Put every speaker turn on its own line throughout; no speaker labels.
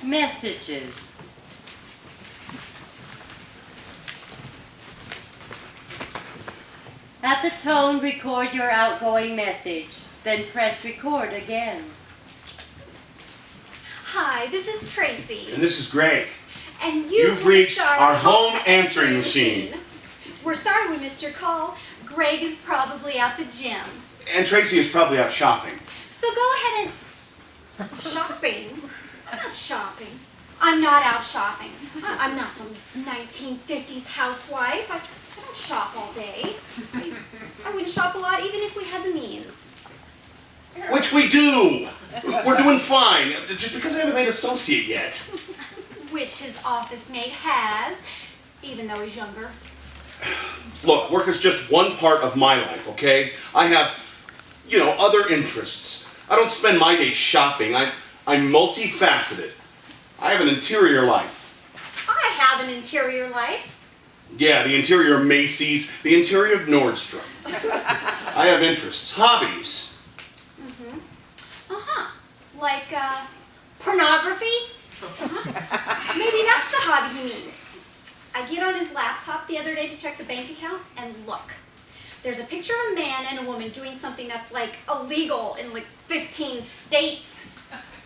Messages. At the tone, record your outgoing message. Then press record again.
Hi, this is Tracy.
And this is Greg.
And
You've reached our home answering machine.
We're sorry we missed your call. Greg is probably at the gym.
And Tracy is probably out shopping.
So go ahead and... Shopping? I'm not shopping. I'm not out shopping. I'm not some 1950s housewife. I don't shop all day. I wouldn't shop a lot even if we had the means.
Which we do. We're doing fine. Just because I haven't made associate yet.
Which his office mate has, even though he's younger.
Look, work is just one part of my life, okay? I have, other interests. I don't spend my day shopping. I'm multifaceted. I have an interior life.
I have an interior life.
Yeah, the interior of Macy's, the interior of Nordstrom. I have interests, hobbies.
Like, pornography? Maybe that's the hobby he means. I get on his laptop the other day to check the bank account, and look. There's a picture of a man and a woman doing something that's, illegal in, 15 states.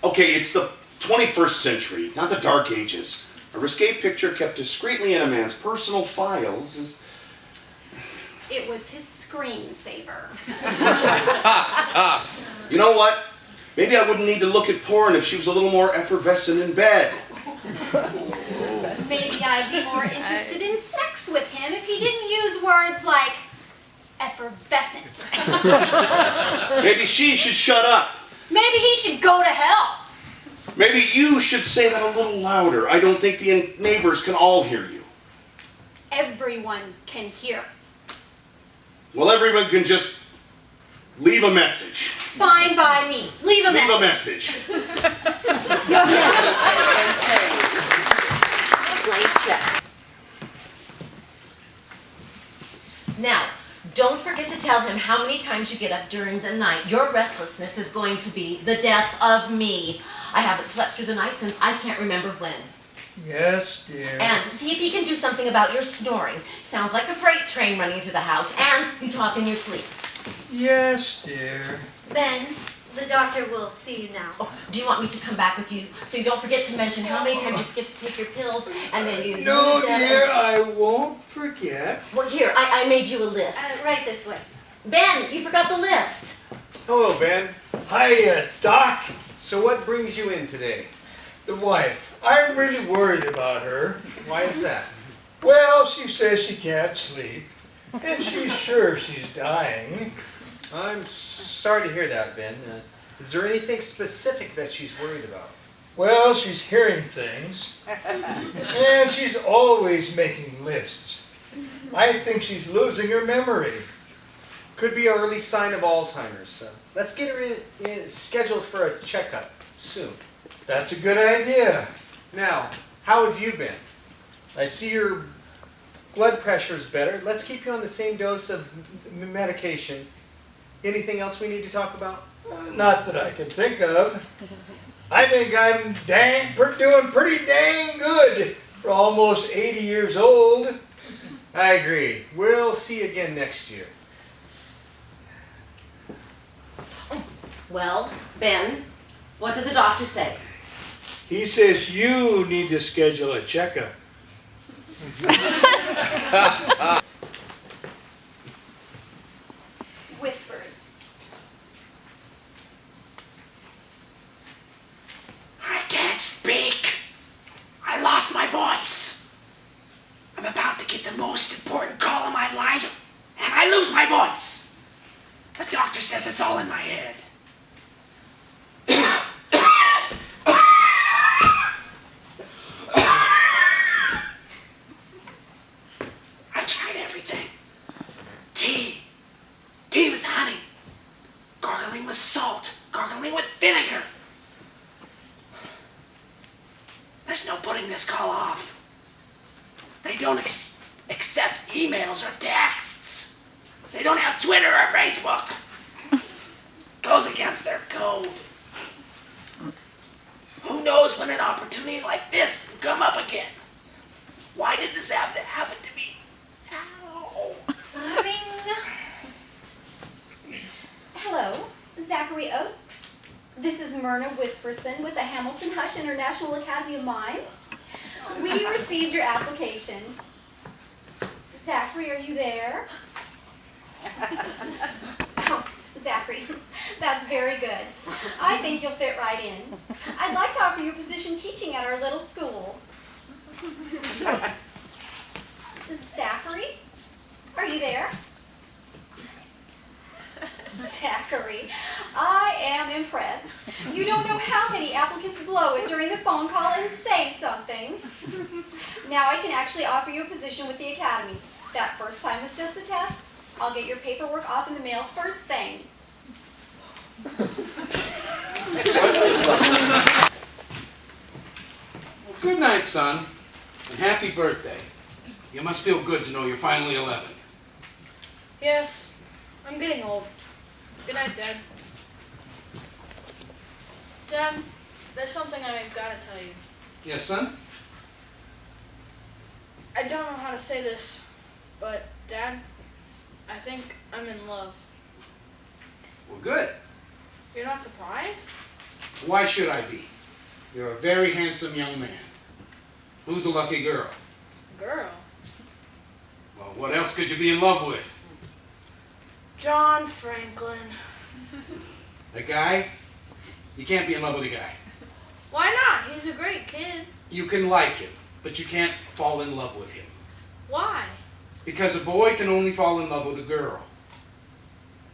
Okay, it's the 21st century, not the Dark Ages. A risque picture kept discreetly in a man's personal files is...
It was his screensaver.
You know what? Maybe I wouldn't need to look at porn if she was a little more effervescent in bed.
Maybe I'd be more interested in sex with him if he didn't use words like effervescent.
Maybe she should shut up.
Maybe he should go to hell.
Maybe you should say that a little louder. I don't think the neighbors can all hear you.
Everyone can hear.
Well, everyone can just leave a message.
Fine by me. Leave a message.
Your message has been saved. Blank check.
Now, don't forget to tell him how many times you get up during the night. Your restlessness is going to be the death of me. I haven't slept through the night since I can't remember when.
Yes, dear.
And see if he can do something about your snoring. Sounds like a freight train running through the house. And you talk in your sleep.
Yes, dear.
Ben, the doctor will see you now.
Oh, do you want me to come back with you so you don't forget to mention how many times you forget to take your pills and then you
No,
lose them
dear, I won't forget.
Well, here, I made you a list.
Right this way.
Ben, you forgot the list.
Hello, Ben.
Hiya, Doc.
So what brings you in today?
The wife. I'm really worried about her.
Why is that?
Well, she says she can't sleep, and she's sure she's dying.
I'm sorry to hear that, Ben. Is there anything specific that she's worried about?
Well, she's hearing things, and she's always making lists. I think she's losing her memory.
Could be an early sign of Alzheimer's. Let's get her scheduled for a checkup soon.
That's a good idea.
Now, how have you been? I see your blood pressure's better. Let's keep you on the same dose of medication. Anything else we need to talk about?
Not that I can think of. I think I'm doing pretty dang good for almost 80 years old.
I agree. We'll see you again next year.
Well, Ben, what did the doctor say?
He says you need to schedule a checkup.
Whispers.
I can't speak. I lost my voice. I'm about to get the most important call of my life, and I lose my voice. The doctor says it's all in my head. I've tried everything. Tea with honey, gargling with salt, gargling with vinegar. There's no putting this call off. They don't accept emails or texts. They don't have Twitter or Facebook. Goes against their code. Who who knows when an opportunity like this will come up again? Why did this have to happen to me? Ow.
Hello, Zachary Oakes. This is Myrna Whisperson with the Hamilton Hush International Academy of Mimes. We received your application. Zachary, are you there? Oh, Zachary, that's very good. I think you'll fit right in. I'd like to offer you a position teaching at our little school. Zachary, are you there? Zachary, I am impressed. You don't know how many applicants blow it during the phone call and say something. Now I can actually offer you a position with the academy. That first time was just a test. I'll get your paperwork off in the mail first thing.
Well, good night, son, and happy birthday. You must feel good to know you're finally 11.
Yes, I'm getting old. Good night, Dad. Dad, there's something I've got to tell you.
Yes, son?
I don't know how to say this, but Dad, I think I'm in love.
Well, good.
You're not surprised?
Why should I be? You're a very handsome young man. Who's a lucky girl?
Girl.
Well, what else could you be in love with?
John Franklin.
A guy? You can't be in love with a guy.
Why not? He's a great kid.
You can like him, but you can't fall in love with him.
Why?
Because a boy can only fall in love with a girl.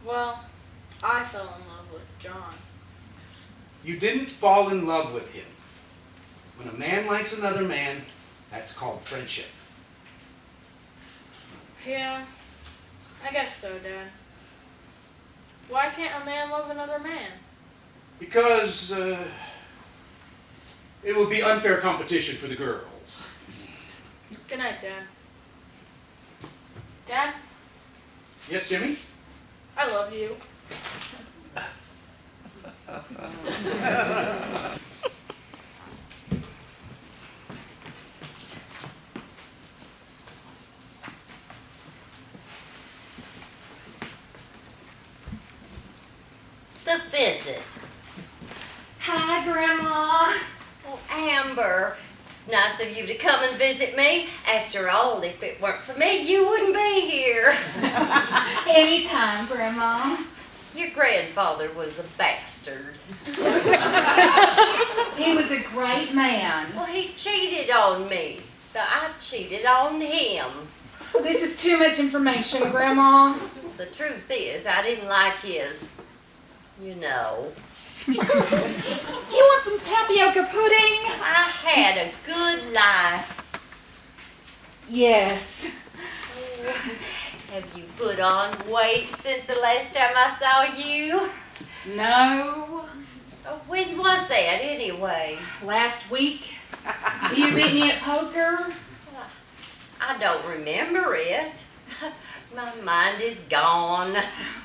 Well, I fell in love with John.
You didn't fall in love with him. When a man likes another man, that's called friendship.
Yeah, I guess so, Dad. Why can't a man love another man?
Because it would be unfair competition for the girls.
Good night, Dad. Dad,
Yes, Jimmy?
I love you.
The visit.
Hi, Grandma.
Oh, Amber, it's nice of you to come and visit me. After all, if it weren't for me, you wouldn't be here.
Anytime, Grandma.
Your grandfather was a bastard.
He was a great man.
Well, he cheated on me, so I cheated on him.
This is too much information, Grandma.
The truth is, I didn't like his, you know.
You want some tapioca pudding?
I had a good life.
Yes.
Have you put on weight since the last time I saw you?
No.
When was that, anyway?
Last week. You beat me at poker?
I don't remember it. My mind is gone.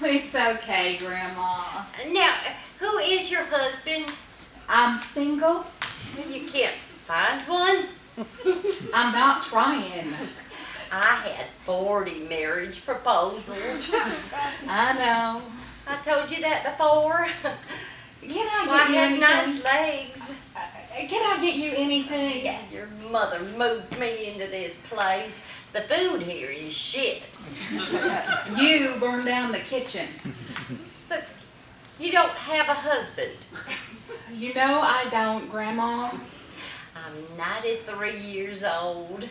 It's okay, Grandma.
Now, who is your husband?
I'm single.
You can't find one?
I'm not trying.
I had 40 marriage proposals.
I know.
I told you that before.
Can I
Well,
get
I
you
had
anything?
nice legs.
Can I get you anything?
Yeah, your mother moved me into this place. The food here is shit.
You burned down the kitchen.
So, you don't have a husband?
You know I don't, Grandma.
I'm 93 years old.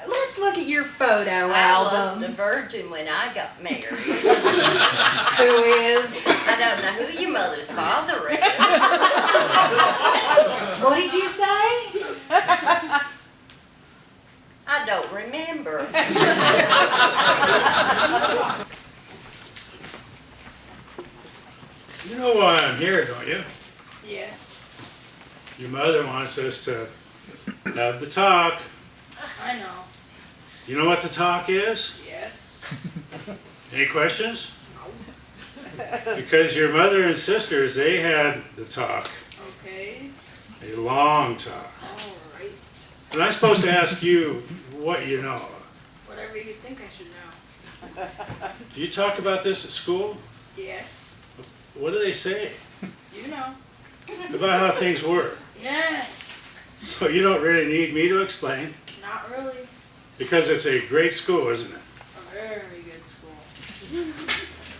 Let's look at your photo
I wasn't a
album.
virgin when I got married.
Who is?
I don't know who your mother's father is.
What did you say?
I don't remember.
You know why I'm here, don't you?
Yes,
Your mother wants us to have the talk.
I know.
You know what the talk is?
Yes.
Any questions? Because your mother and sisters, they had the talk.
Okay.
They
A long talk.
Alright.
And I'm supposed to ask you what you know.
Whatever you think I should know.
Do you talk about this at school?
Yes.
What do they say
You know.
about how things work?
Yes.
So you don't really need me to explain,
Not really.
because it's a great school, isn't it?
A very good school.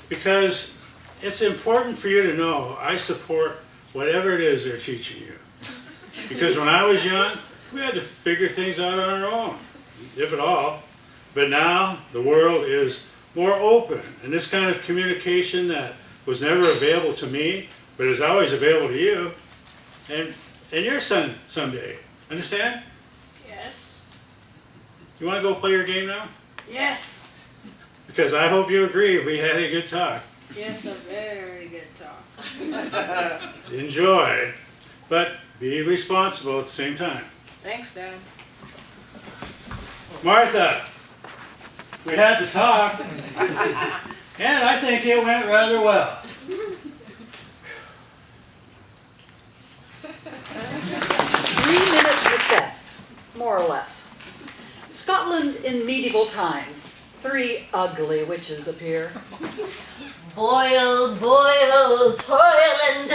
Because it's important for you to know I support whatever it is they're teaching you. Because when I was young, we had to figure things out on our own, if at all. But now the world is more open, and this kind of communication that was never available to me, but is always available to you, and your son someday. Understand?
Yes.
You want to go play your game now?
Yes.
Because I hope you agree we had a good talk.
Yes, a very good talk.
Enjoy, but be responsible at the same time.
Thanks, Dad.
Martha, we had the talk, and I think it went rather well.
3 minutes Macbeth, more or less. Scotland in medieval times. 3 ugly witches appear.
Boil, boil, toil and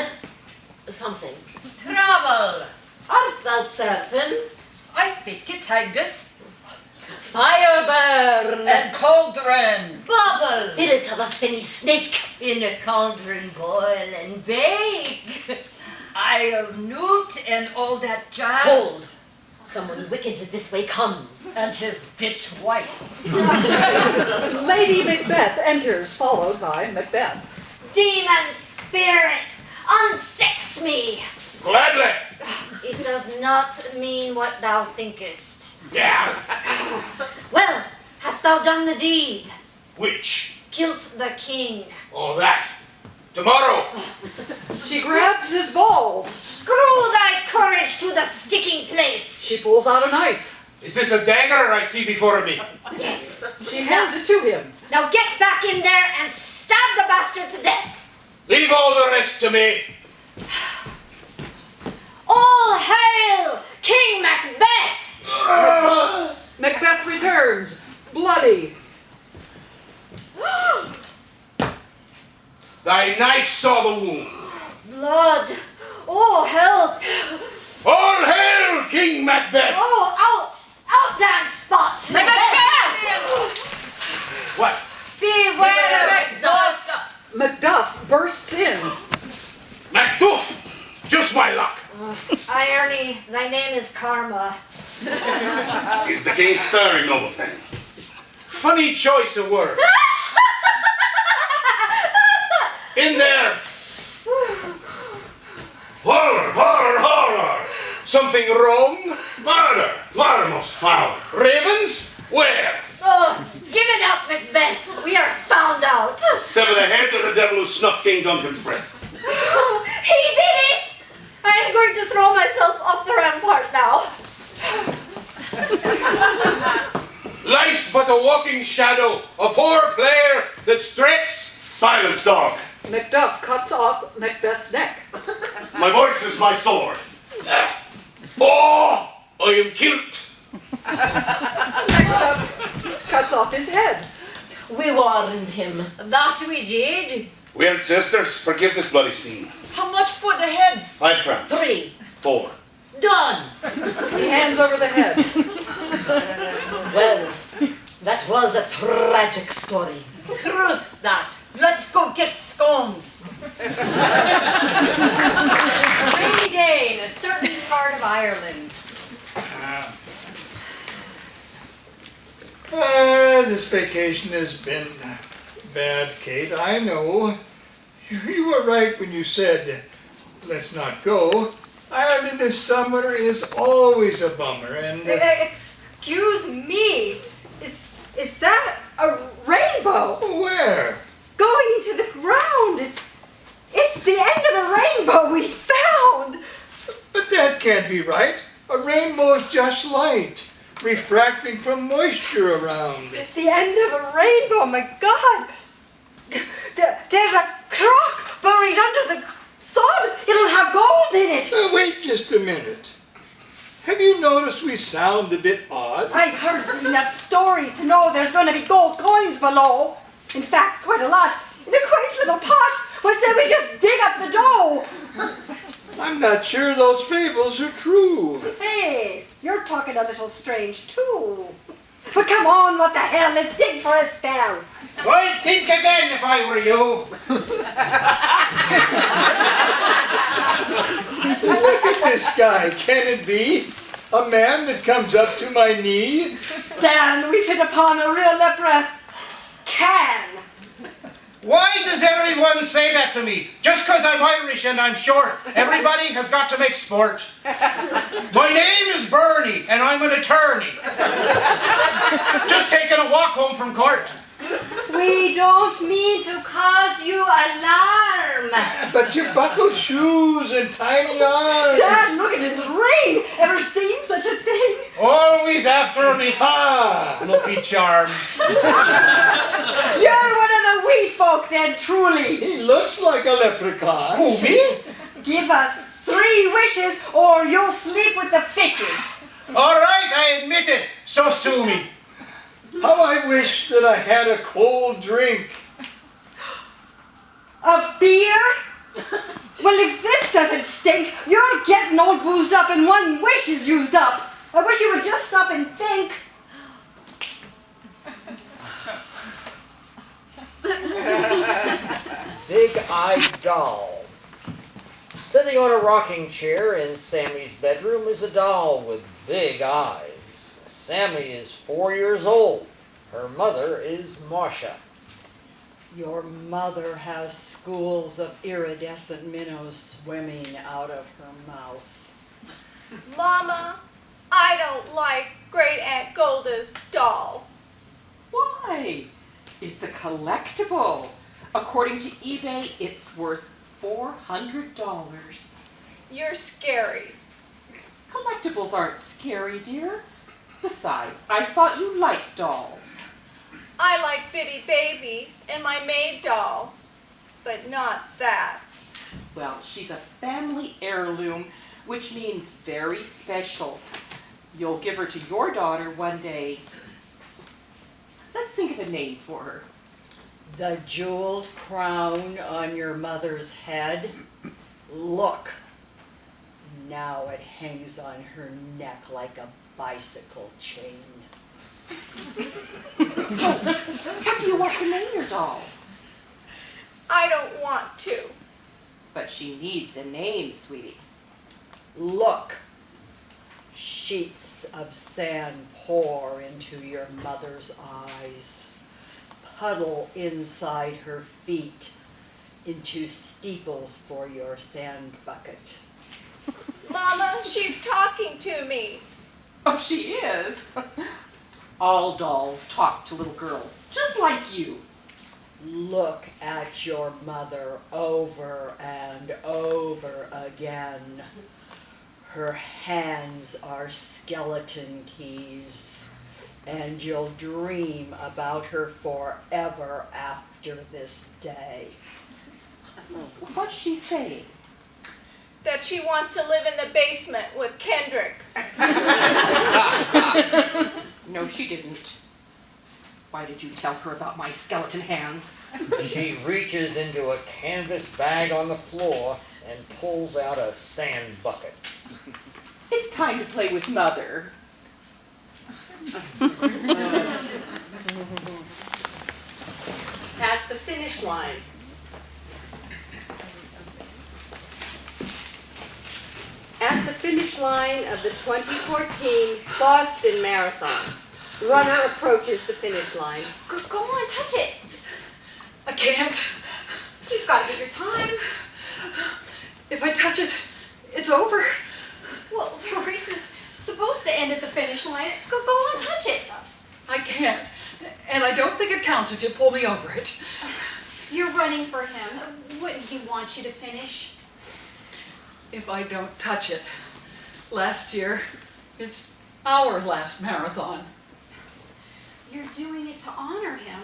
something.
Trouble.
Art thou certain?
I think it's haggis
Fire burn!
and cauldron.
Bubble.
Fill it to the finny snake!
In a cauldron boil and bake.
I of newt and all that jazz.
Hold! Someone wicked this way comes.
And his bitch wife.
Lady Macbeth enters, followed by Macbeth.
Demon spirits, unsex me!
Gladly.
It does not mean what thou thinkest.
Yeah.
Well, hast thou done the deed?
Which?
Kilt the king.
Oh, that. Tomorrow.
She grabs his balls.
Screw thy courage to the sticking place.
She pulls out a knife.
Is this a dagger I see before me?
Yes.
She hands it to him.
Now get back in there and stab the bastard to death.
Leave all the rest to me.
All hail King Macbeth!
Macbeth returns, bloody.
Thy knife saw the wound.
Blood. Oh, help.
All hail King Macbeth!
Oh, out. Out, damn spot.
What?
Beware Macduff.
Macduff bursts in.
Macduff! Just my luck.
Irony, thy name is Karma.
Is the king stirring, noble thing?
Funny choice of words.
In there.
Horror, horror, horror!
Something wrong?
Murder! Murder most foul!
Ravens? Where?
Oh, give it up, Macbeth. We are found out.
Sever the head of the devil who snuffed King Duncan's breath.
He did it! I am going to throw myself off the rampart now.
Life's but a walking shadow, a poor player that strets.
Silence, dog!
Macduff cuts off Macbeth's neck.
My voice is my sword.
Oh, I am killed.
Macduff cuts off his head.
We warned him.
That we did.
Weird sisters, forgive this bloody scene.
How much for the head?
5 crowns.
3.
4.
Done!
He hands over the head.
Well, that was a tragic story.
Truth that.
Let's go get scones.
Rainy day in a certain part of Ireland.
This vacation has been bad, Kate. I know. You were right when you said, let's not go. Ireland this summer is always a bummer, and...
Excuse me. Is that a rainbow
Where?
going into the ground? It's the end of a rainbow we found.
But that can't be right. A rainbow's just light, refracting from moisture around.
It's the end of a rainbow, my God. There's a crock buried under the sod. It'll have gold in it.
Wait just a minute. Have you noticed we sound a bit odd?
I've heard enough stories to know there's going to be gold coins below. In fact, quite a lot. In a quaint little pot. What say we just dig up the dough?
I'm not sure those fables are true.
Hey, you're talking a little strange too. But come on, what the hell? Let's dig for a spell.
I'd think again if I were you.
Look at this guy. Can it be? A man that comes up to my knee?
Dan, we've hit upon a real lepra. Can.
Why does everyone say that to me? Just because I'm Irish and I'm short. Everybody has got to make sport. My name is Bernie and I'm an attorney. Just taking a walk home from court.
We don't mean to cause you alarm.
But you buckled shoes and tiny arms.
Dan, look at his ring. Ever seen such a thing?
Always after me.
Ah!
Lucky charms.
You're one of the wee folk then, truly.
He looks like a leprechaun.
Who, me?
Give us 3 wishes or you'll sleep with the fishes.
All right, I admit it. So sue me.
How I wish that I had a cold drink.
A beer? Well, if this doesn't stink, you're getting all boozed up and 1 wish is used up. I wish you would just stop and think.
Big-eyed doll. Sitting on a rocking chair in Sammy's bedroom is a doll with big eyes. Sammy is 4 years old. Her mother is Marcia.
Your mother has schools of iridescent minnows swimming out of her mouth.
Mama, I don't like Great Aunt Golda's doll.
Why? It's a collectible. According to eBay, it's worth $400.
You're scary.
Collectibles aren't scary, dear. Besides, I thought you liked dolls.
I like Biddy Baby and my maid doll, but not that.
Well, she's a family heirloom, which means very special. You'll give her to your daughter one day. Let's think of a name for her.
The jeweled crown on your mother's head? Look. Now it hangs on her neck like a bicycle chain.
So, what do you want to name your doll?
I don't want to.
But she needs a name, sweetie.
Look. Sheets of sand pour into your mother's eyes. Puddle inside her feet into steeples for your sand bucket.
Mama, she's talking to me.
Oh, she is. All dolls talk to little girls, just like you.
Look at your mother over and over again. Her hands are skeleton keys, and you'll dream about her forever after this day.
What's she saying?
That she wants to live in the basement with Kendrick.
No, she didn't. Why did you tell her about my skeleton hands?
She reaches into a canvas bag on the floor and pulls out a sand bucket.
It's time to play with Mother.
At the finish line. At the finish line of the 2014 Boston Marathon, runner approaches the finish line.
Go on, touch it.
I can't.
You've got to get your time.
If I touch it, it's over.
Well, the race is supposed to end at the finish line. Go on, touch it.
I can't. And I don't think it counts if you pull me over it.
You're running for him. Wouldn't he want you to finish?
If I don't touch it, last year is our last marathon.
You're doing it to honor him.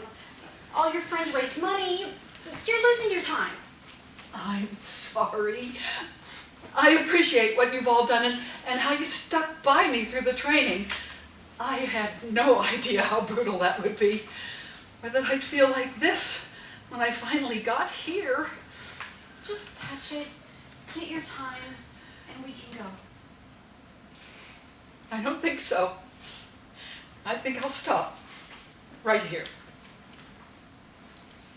All your friends raised money. You're losing your time.
I'm sorry.
I appreciate what you've all done and how you stuck by me through the training. I had no idea how brutal that would be, or that I'd feel like this when I finally got here.
Just touch it, get your time, and we can go.
I don't think so. I think I'll stop right here.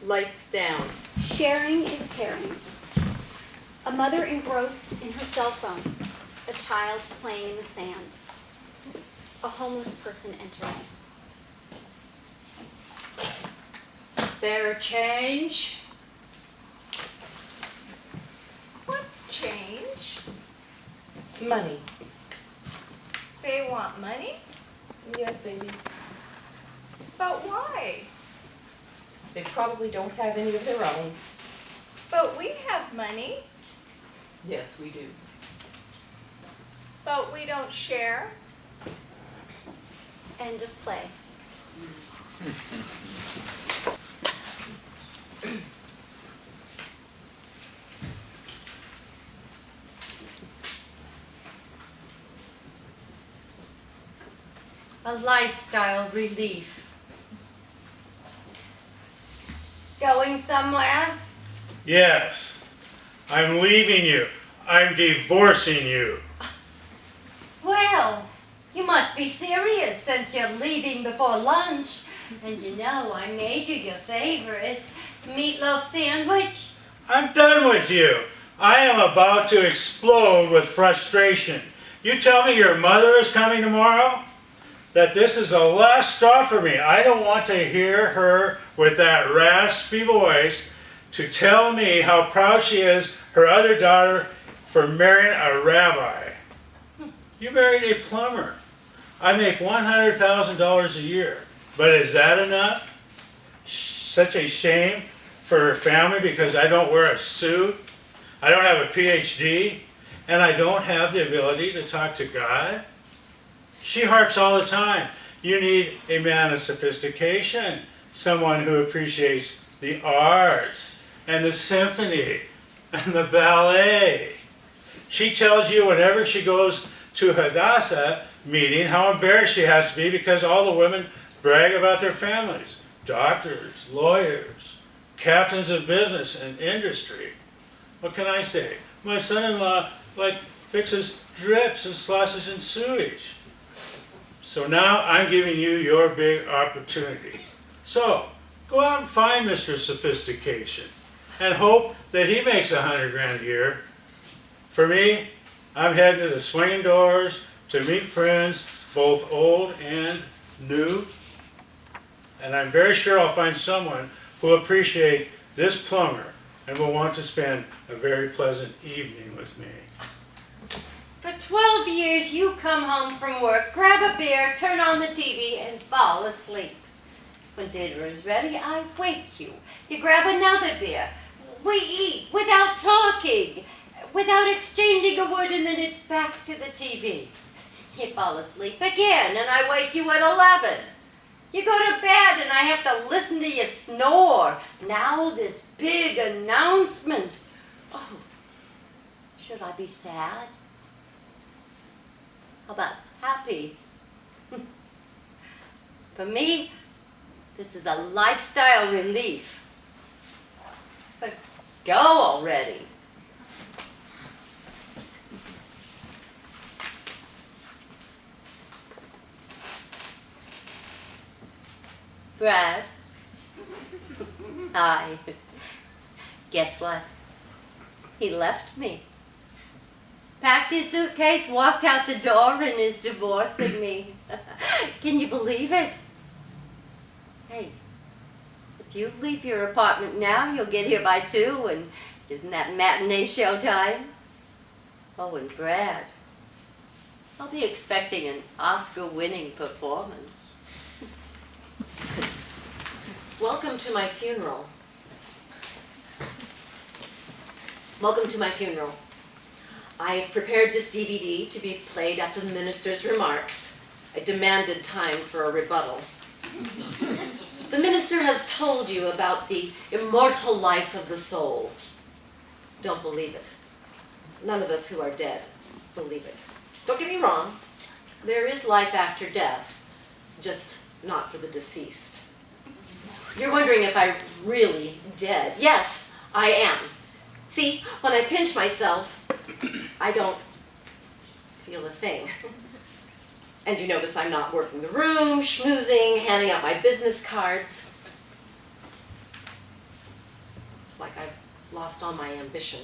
Lights down.
Sharing is caring. A mother engrossed in her cell phone. A child playing in the sand. A homeless person enters.
Spare change?
What's change?
Money.
They want money?
Yes, baby.
But why?
They probably don't have any of their own.
But we have money.
Yes, we do.
But we don't share.
End of play.
A lifestyle relief. Going somewhere?
Yes. I'm leaving you. I'm divorcing you.
Well, you must be serious since you're leaving before lunch. And you know I made you your favorite meatloaf sandwich.
I'm done with you. I am about to explode with frustration. You tell me your mother is coming tomorrow? That this is the last straw for me. I don't want to hear her with that raspy voice to tell me how proud she is, her other daughter, for marrying a rabbi. You married a plumber. I make $100,000 a year. But is that enough? Such a shame for her family because I don't wear a suit, I don't have a PhD, and I don't have the ability to talk to God? She harps all the time. You need a man of sophistication, someone who appreciates the arts and the symphony and the ballet. She tells you whenever she goes to Hadassah meeting how embarrassed she has to be because all the women brag about their families. Doctors, lawyers, captains of business and industry. What can I say? My son-in-law fixes drips and sloshes in sewage. So now I'm giving you your big opportunity. So go out and find Mr. Sophistication and hope that he makes $100,000 a year. For me, I'm heading to the swinging doors to meet friends, both old and new. And I'm very sure I'll find someone who will appreciate this plumber and will want to spend a very pleasant evening with me.
For 12 years, you come home from work, grab a beer, turn on the TV, and fall asleep. When dinner is ready, I wake you. You grab another beer. We eat without talking, without exchanging a word, and then it's back to the TV. You fall asleep again, and I wake you at 11. You go to bed, and I have to listen to you snore. Now this big announcement. Oh, should I be sad? How about happy? For me, this is a lifestyle relief. So go already. Brad? Hi. Guess what? He left me. Packed his suitcase, walked out the door, and is divorcing me. Can you believe it? Hey, if you leave your apartment now, you'll get here by 2, and isn't that matinee show time? Oh, and Brad, I'll be expecting an Oscar-winning performance.
Welcome to my funeral. Welcome to my funeral. I've prepared this DVD to be played after the minister's remarks. I demanded time for a rebuttal. The minister has told you about the immortal life of the soul. Don't believe it. none of us who are dead believe it. Don't get me wrong, there is life after death, just not for the deceased. You're wondering if I'm really dead. Yes, I am. See, when I pinch myself, I don't feel a thing. And you notice I'm not working the room, schmoozing, handing out my business cards. It's like I've lost all my ambition.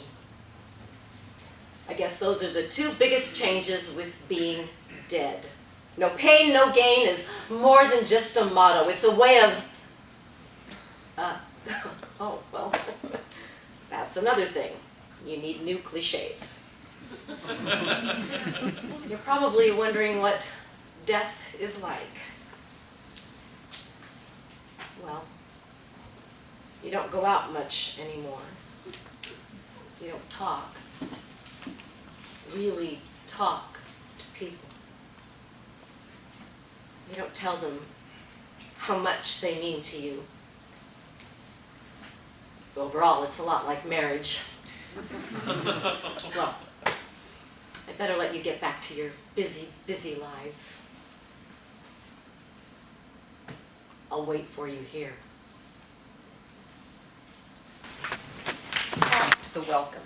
I guess those are the two biggest changes with being dead. No pain, no gain is more than just a motto. It's a way of, oh, well, that's another thing. You need new cliches. You're probably wondering what death is like. Well, you don't go out much anymore. You don't talk. Really talk to people. You don't tell them how much they mean to you. So overall, it's a lot like marriage. Well, I better let you get back to your busy, busy lives. I'll wait for you here.
Past the welcome.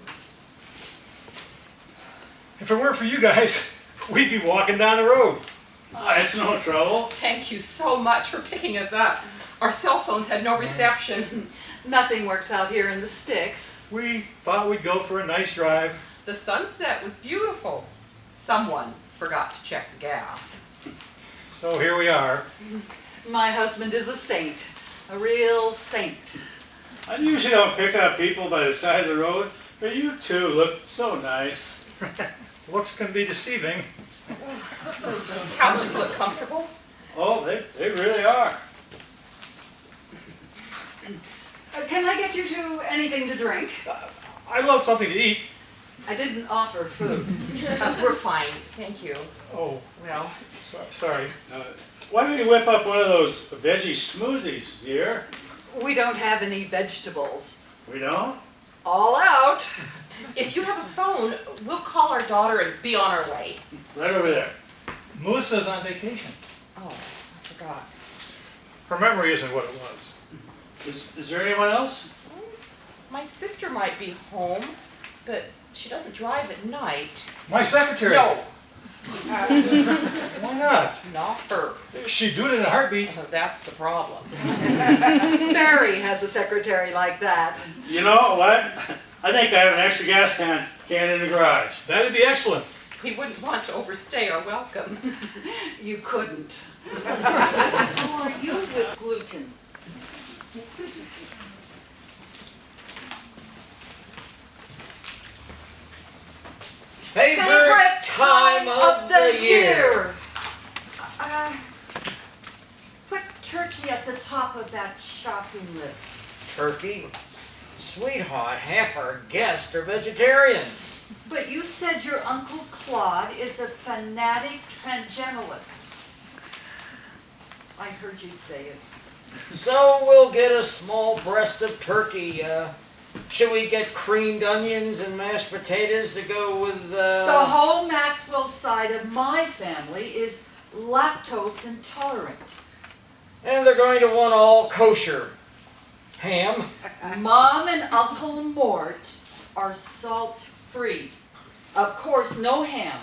If it weren't for you guys, we'd be walking down the road.
It's no trouble.
Thank you so much for picking us up. Our cell phones had no reception.
Nothing works out here in the sticks.
We thought we'd go for a nice drive.
The sunset was beautiful. Someone forgot to check the gas.
So here we are.
My husband is a saint, a real saint.
I usually don't pick up people by the side of the road, but you two look so nice.
Looks can be deceiving.
Those couches look comfortable.
Oh, they really are.
Can I get you to anything to drink?
I love something to eat.
I didn't offer food.
We're fine, thank you.
Oh,
Well,
sorry.
Why don't you whip up one of those veggie smoothies, dear?
We don't have any vegetables.
We don't?
All out.
if you have a phone, we'll call our daughter and be on our way.
Right over there.
Melissa's on vacation.
Oh, I forgot.
Her memory isn't what it was.
Is there anyone else?
My sister might be home, but she doesn't drive at night.
My secretary.
No.
Why not?
Not her.
She'd do it in a heartbeat.
Oh, that's the problem.
Mary has a secretary like that.
You know what? I think I have an extra gas can in the garage.
That'd be excellent.
We wouldn't want to overstay our welcome.
You couldn't.
How are you with gluten?
Favorite time of the year?
Put turkey at the top of that shopping list.
Turkey? Sweetheart, half our guests are vegetarian.
But you said your Uncle Claude is a fanatic transgenderalist. I heard you say it.
So we'll get a small breast of turkey. Should we get creamed onions and mashed potatoes to go with
The whole Maxwell side of my family is lactose intolerant.
And they're going to want all kosher. Ham?
Mom and Uncle Mort are salt-free. Of course, no ham.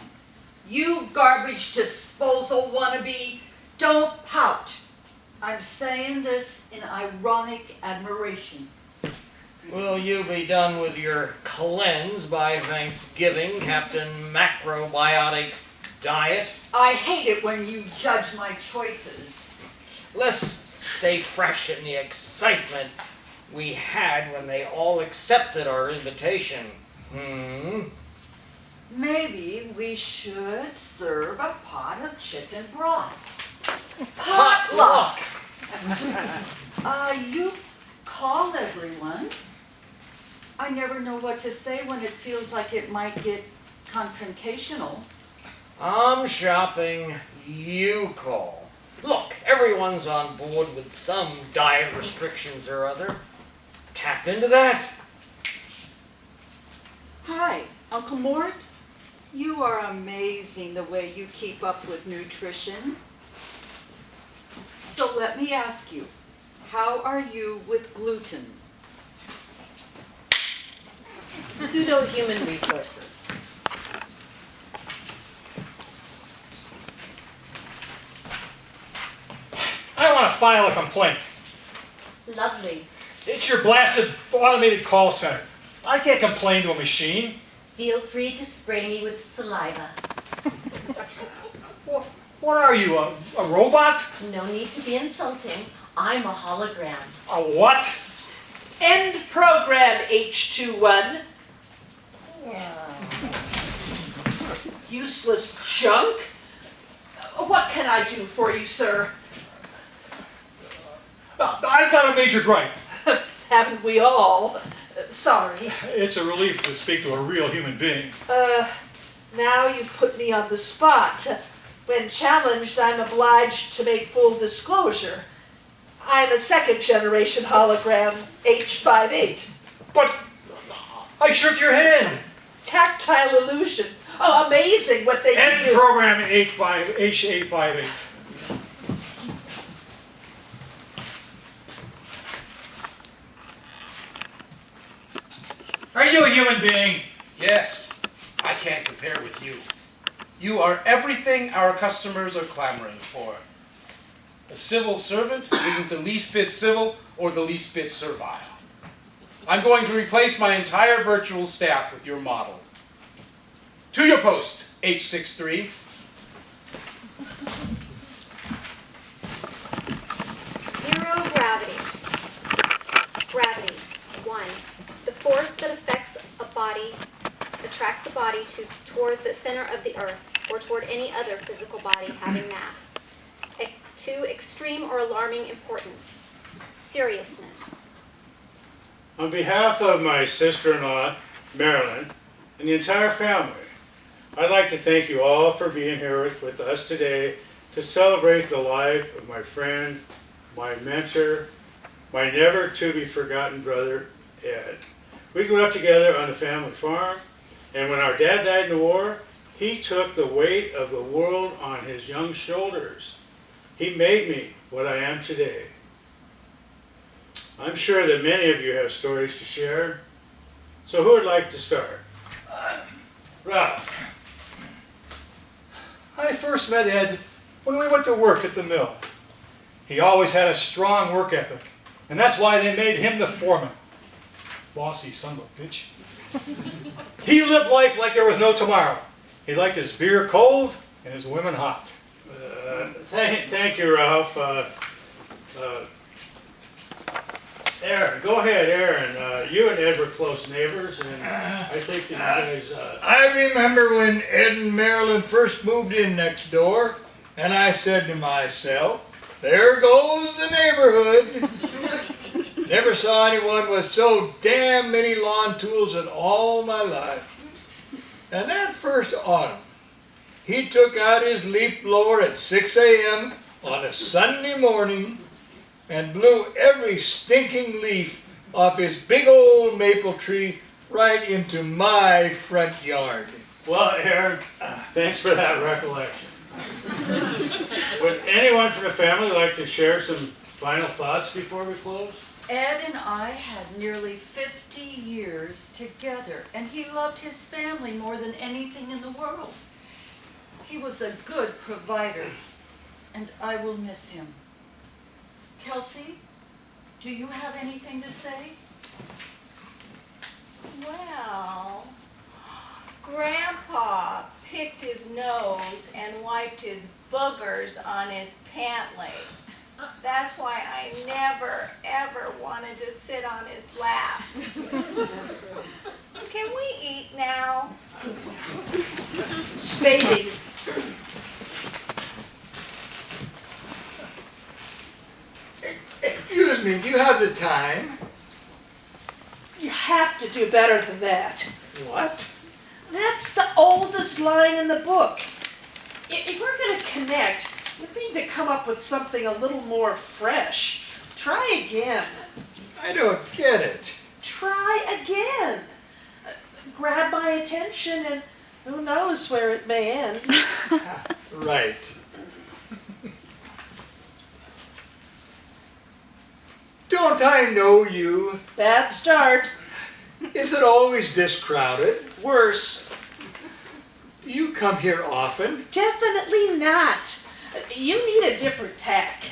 You garbage disposal wannabe, don't pout. I'm saying this in ironic admiration.
Will you be done with your cleanse by Thanksgiving, Captain Macrobiotic Diet?
I hate it when you judge my choices.
Let's stay fresh in the excitement we had when they all accepted our invitation.
Maybe we should serve a pot of chicken broth.
Potluck!
You call everyone. I never know what to say when it feels like it might get confrontational.
I'm shopping, you call. Look, everyone's on board with some diet restrictions or other. Tap into that.
Hi, Uncle
Mort, you are amazing the way you keep up with nutrition. So let me ask you, how are you with gluten?
Pseudo human resources.
I want to file a complaint.
Lovely.
It's your blasted automated call center. I can't complain to a machine.
Feel free to spray me with saliva.
What are you, a robot?
No need to be insulting. I'm a hologram.
A what?
End program, H21. Useless junk. What can I do for you, sir?
I've got a major gripe.
Haven't we all? Sorry.
It's a relief to speak to a real human being.
Now you've put me on the spot. When challenged, I'm obliged to make full disclosure. I'm a second-generation hologram, H58.
But I shook your hand.
Tactile illusion. Oh, amazing what they can
End
do.
program H858. Are you a human being?
Yes, I can't compare with you. You are everything our customers are clamoring for. A civil servant who isn't the least bit civil or the least bit servile. I'm going to replace my entire virtual staff with your model. To your post, H63.
Zero gravity. Gravity. 1. The force that affects a body attracts a body toward the center of the earth or toward any other physical body having mass. 2. Extreme or alarming importance. Seriousness.
On behalf of my sister-in-law, Marilyn, and the entire family, I'd like to thank you all for being here with us today to celebrate the life of my friend, my mentor, my never-to-be-forgotten brother, Ed. We grew up together on the family farm, and when our dad died in the war, he took the weight of the world on his young shoulders. He made me what I am today. I'm sure that many of you have stories to share. So who would like to start? Ralph.
I first met Ed when we went to work at the mill. He always had a strong work ethic, and that's why they made him the foreman. Bossy son of a bitch. He lived life like there was no tomorrow. He liked his beer cold and his women hot.
Thank you, Ralph. Aaron, go ahead, Aaron. You and Ed were close neighbors, and I think that you guys...
I remember when Ed and Marilyn first moved in next door, and I said to myself, there goes the neighborhood. Never saw anyone with so damn many lawn tools in all my life. And that first autumn, he took out his leaf blower at 6 a.m. on a Sunday morning and blew every stinking leaf off his big old maple tree right into my front yard.
Well, Aaron, thanks for that recollection. Would anyone from the family like to share some final thoughts before we close?
Ed and I had nearly 50 years together, and he loved his family more than anything in the world. He was a good provider, and I will miss him. Kelsey, do you have anything to say?
Well, Grandpa picked his nose and wiped his boogers on his pant leg. That's why I never, ever wanted to sit on his lap. Can we eat now?
Spading.
Excuse me, do you have the time?
You have to do better than that.
What?
That's the oldest line in the book. If we're going to connect, we need to come up with something a little more fresh. Try again.
I don't get it.
Try again. Grab my
attention, and who knows where it may end.
Right. Don't I know you?
Bad start.
Is it always this crowded?
Worse.
Do you come here often?
Definitely not. You need a different tack.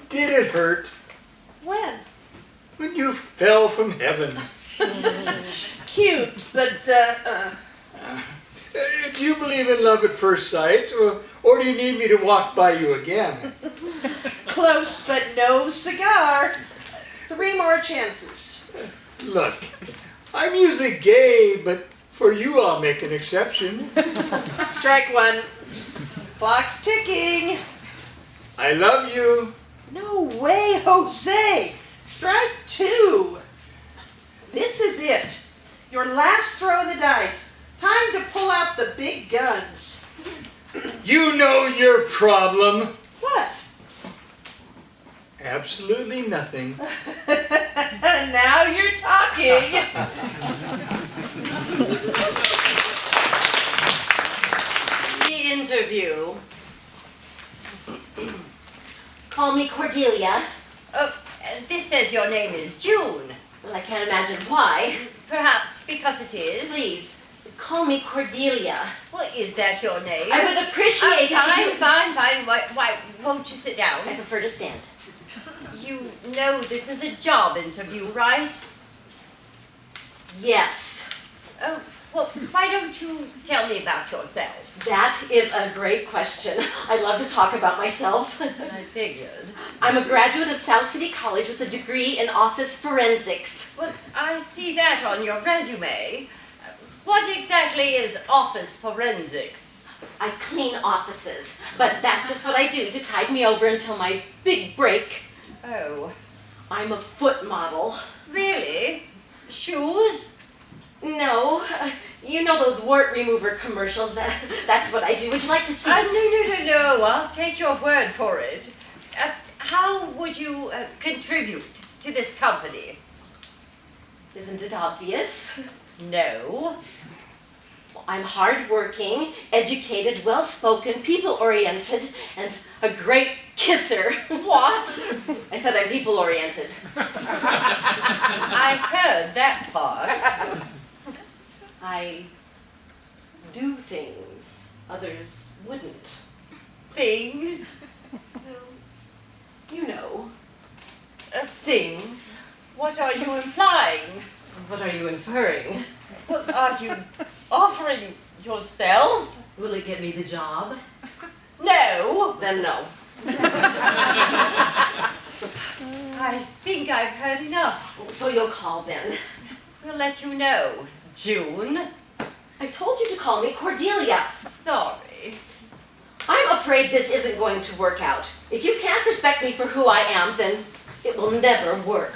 Did it hurt?
When?
When you fell from heaven.
Cute, but
Do you believe in love at first sight, or do you need me to walk by you again?
close, but no cigar. 3 more chances.
Look, I'm usually gay, but for you I'll make an exception.
Strike 1. Clock's ticking.
I love you.
No way, Jose. Strike 2. This is it. Your last throw of the dice. Time to pull out the big guns.
You know your problem.
What?
Absolutely nothing.
Now you're talking.
The interview.
Call me Cordelia.
This says your name is June.
Well, I can't imagine why.
Perhaps because it is.
Please, call me Cordelia.
Well, is that your name?
I would appreciate it if you...
Fine. Why won't you sit down?
I prefer to stand.
You know this is a job interview, right?
Yes.
Oh, well, why don't you tell me about yourself?
That is a great question. I love to talk about myself.
I figured.
I'm a graduate of South City College with a degree in office forensics.
Well, I see that on your resume. What exactly is office forensics?
I clean offices, but that's just what I do to tide me over until my big break.
Oh.
I'm a foot model.
Really? Shoes?
No. You know those wart remover commercials? That's what I do. Would you like to see?
No. I'll take your word for it. How would you contribute to this company?
Isn't it obvious?
No.
Well, I'm hardworking, educated, well-spoken, people-oriented, and a great kisser.
What?
I said I'm people-oriented.
I heard that part.
I do things others wouldn't.
Things?
You know. Things.
What are you implying?
What are you inferring?
Well, are you offering yourself?
Will it get me the job?
No.
Then no.
I think I've heard enough.
So you'll call then.
We'll let you know, June.
I told you to call me Cordelia.
Sorry.
I'm afraid this isn't going to work out. If you can't respect me for who I am, then it will never work.